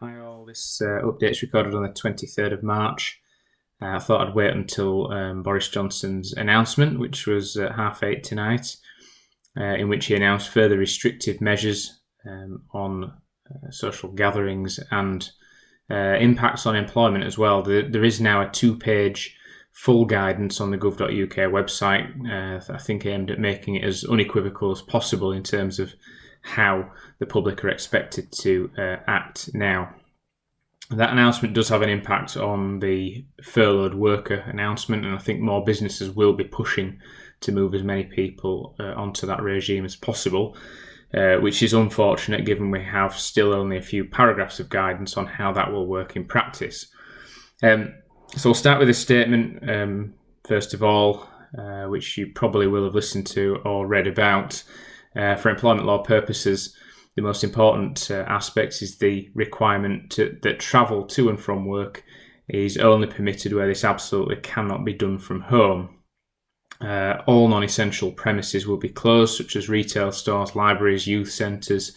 Hi all, this update's recorded on the 23rd of March. I thought I'd wait until Boris Johnson's announcement, which was at 8:30 tonight, in which he announced further restrictive measures on social gatherings and impacts on employment as well. There is now a 2-page full guidance on the gov.uk website, I think aimed at making it as unequivocal as possible in terms of how the public are expected to act now. That announcement does have an impact on the furloughed worker announcement, and I think more businesses will be pushing to move as many people onto that regime as possible, which is unfortunate given we have still only a few paragraphs of guidance on how that will work in practice. So we'll start with a statement, first of all, which you probably will have listened to or read about. For employment law purposes, the most important aspect is the requirement that travel to and from work is only permitted where this absolutely cannot be done from home. All non-essential premises will be closed, such as retail stores, libraries, youth centres,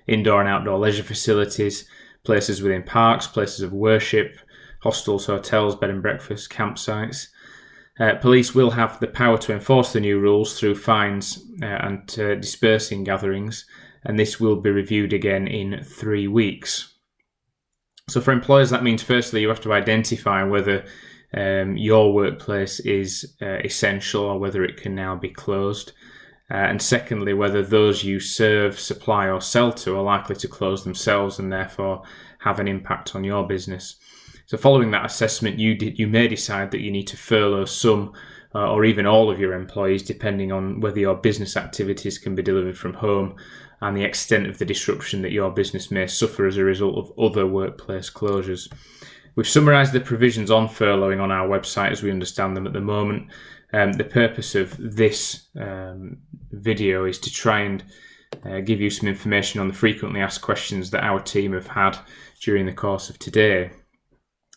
indoor and outdoor leisure facilities, places within parks, places of worship, hostels, hotels, bed and breakfast, campsites. Police will have the power to enforce the new rules through fines and dispersing gatherings, and this will be reviewed again in 3 weeks. So for employers, that means firstly you have to identify whether your workplace is essential or whether it can now be closed. And secondly, whether those you serve, supply or sell to are likely to close themselves and therefore have an impact on your business. So following that assessment, you may decide that you need to furlough some or even all of your employees, depending on whether your business activities can be delivered from home and the extent of the disruption that your business may suffer as a result of other workplace closures. We've summarised the provisions on furloughing on our website as we understand them at the moment. The purpose of this video is to try and give you some information on the frequently asked questions that our team have had during the course of today.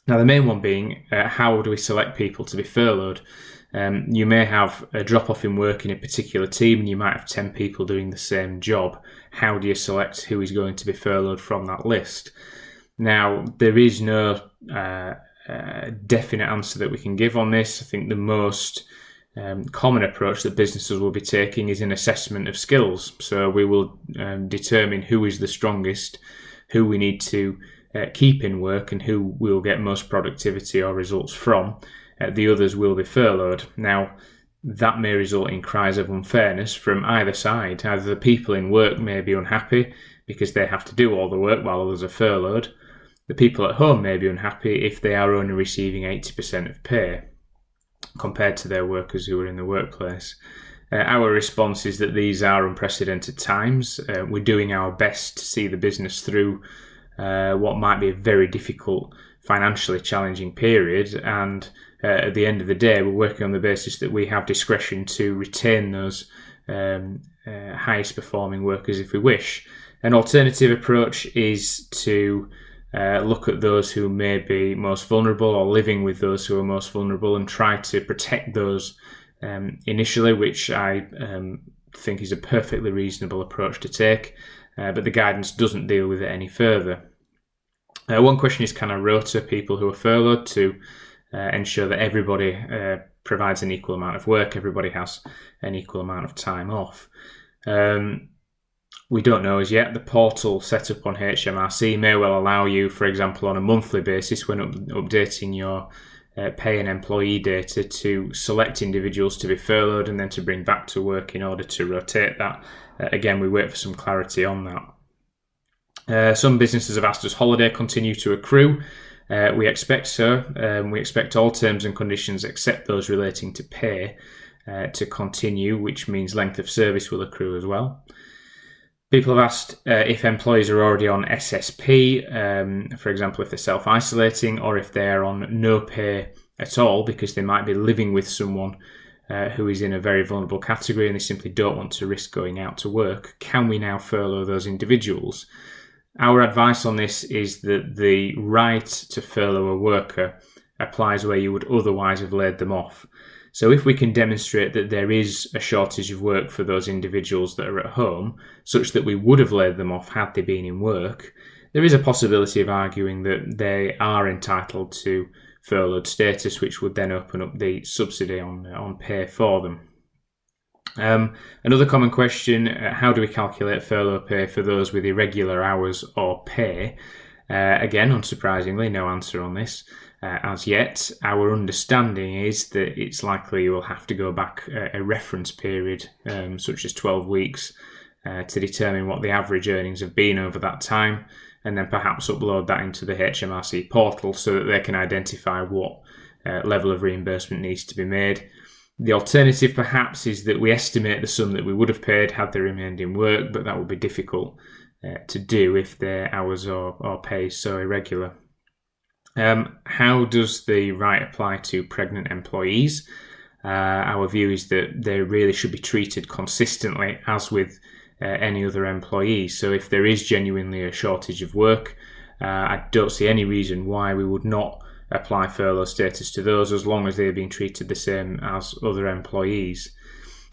Now, the main one being, how do we select people to be furloughed? You may have a drop-off in work in a particular team and you might have 10 people doing the same job. How do you select who is going to be furloughed from that list? Now, there is no definite answer that we can give on this. I think the most common approach that businesses will be taking is an assessment of skills. So we will determine who is the strongest, who we need to keep in work and who will get most productivity or results from. The others will be furloughed. Now, that may result in cries of unfairness from either side. Either the people in work may be unhappy because they have to do all the work while others are furloughed. The people at home may be unhappy if they are only receiving 80% of pay compared to their workers who are in the workplace. Our response is that these are unprecedented times. We're doing our best to see the business through what might be a very difficult, financially challenging period, and at the end of the day we're working on the basis that we have discretion to retain those highest performing workers if we wish. An alternative approach is to look at those who may be most vulnerable or living with those who are most vulnerable and try to protect those initially, which I think is a perfectly reasonable approach to take. But the guidance doesn't deal with it any further. One question is, can I rota people who are furloughed to ensure that everybody provides an equal amount of work, everybody has an equal amount of time off? We don't know as yet. The portal set up on HMRC may well allow you, for example, on a monthly basis when updating your pay and employee data, to select individuals to be furloughed and then to bring back to work in order to rotate that. Again, we wait for some clarity on that. Some businesses have asked, does holiday continue to accrue? We expect so. We expect all terms and conditions except those relating to pay to continue, which means length of service will accrue as well. People have asked if employees are already on SSP, for example, if they're self-isolating, or if they're on no pay at all because they might be living with someone who is in a very vulnerable category and they simply don't want to risk going out to work. Can we now furlough those individuals? Our advice on this is that the right to furlough a worker applies where you would otherwise have laid them off. So if we can demonstrate that there is a shortage of work for those individuals that are at home, such that we would have laid them off had they been in work, there is a possibility of arguing that they are entitled to furloughed status, which would then open up the subsidy on pay for them. Another common question, how do we calculate furlough pay for those with irregular hours or pay? Again, unsurprisingly, no answer on this as yet. Our understanding is that it's likely you will have to go back a reference period, such as 12 weeks, to determine what the average earnings have been over that time, and then perhaps upload that into the HMRC portal so that they can identify what level of reimbursement needs to be made. The alternative perhaps is that we estimate the sum that we would have paid had they remained in work, but that would be difficult to do if their hours or pay is so irregular. How does the right apply to pregnant employees? Our view is that they really should be treated consistently as with any other employees. So if there is genuinely a shortage of work, I don't see any reason why we would not apply furlough status to those as long as they're being treated the same as other employees.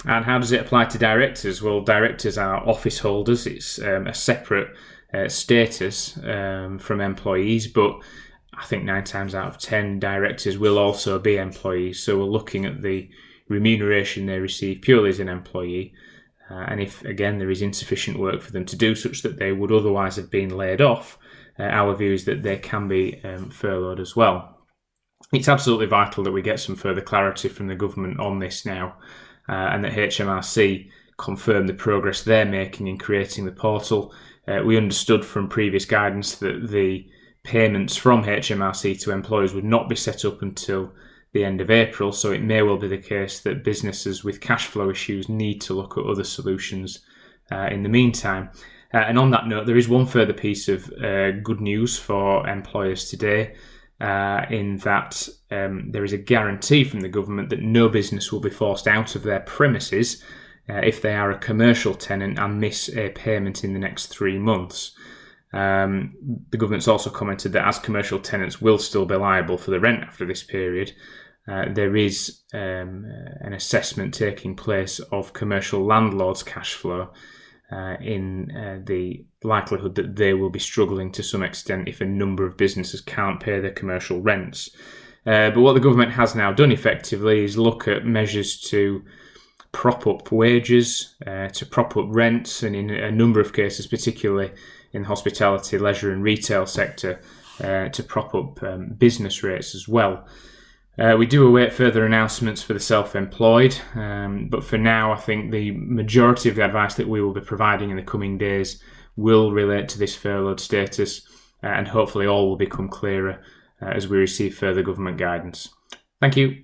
And how does it apply to directors? Well, directors are office holders. It's a separate status from employees, but I think 9 times out of 10 directors will also be employees. So we're looking at the remuneration they receive purely as an employee. And if, again, there is insufficient work for them to do such that they would otherwise have been laid off, our view is that they can be furloughed as well. It's absolutely vital that we get some further clarity from the government on this now, and that HMRC confirm the progress they're making in creating the portal. We understood from previous guidance that the payments from HMRC to employers would not be set up until the end of April, so it may well be the case that businesses with cash flow issues need to look at other solutions in the meantime. And on that note, there is one further piece of good news for employers today, in that there is a guarantee from the government that no business will be forced out of their premises if they are a commercial tenant and miss a payment in the next 3 months. The government's also commented that as commercial tenants will still be liable for the rent after this period, there is an assessment taking place of commercial landlords' cash flow in the likelihood that they will be struggling to some extent if a number of businesses can't pay their commercial rents. But what the government has now done effectively is look at measures to prop up wages, to prop up rents, and in a number of cases, particularly in the hospitality, leisure and retail sector, to prop up business rates as well. We do await further announcements for the self-employed, but for now I think the majority of the advice that we will be providing in the coming days will relate to this furloughed status, and hopefully all will become clearer as we receive further government guidance. Thank you.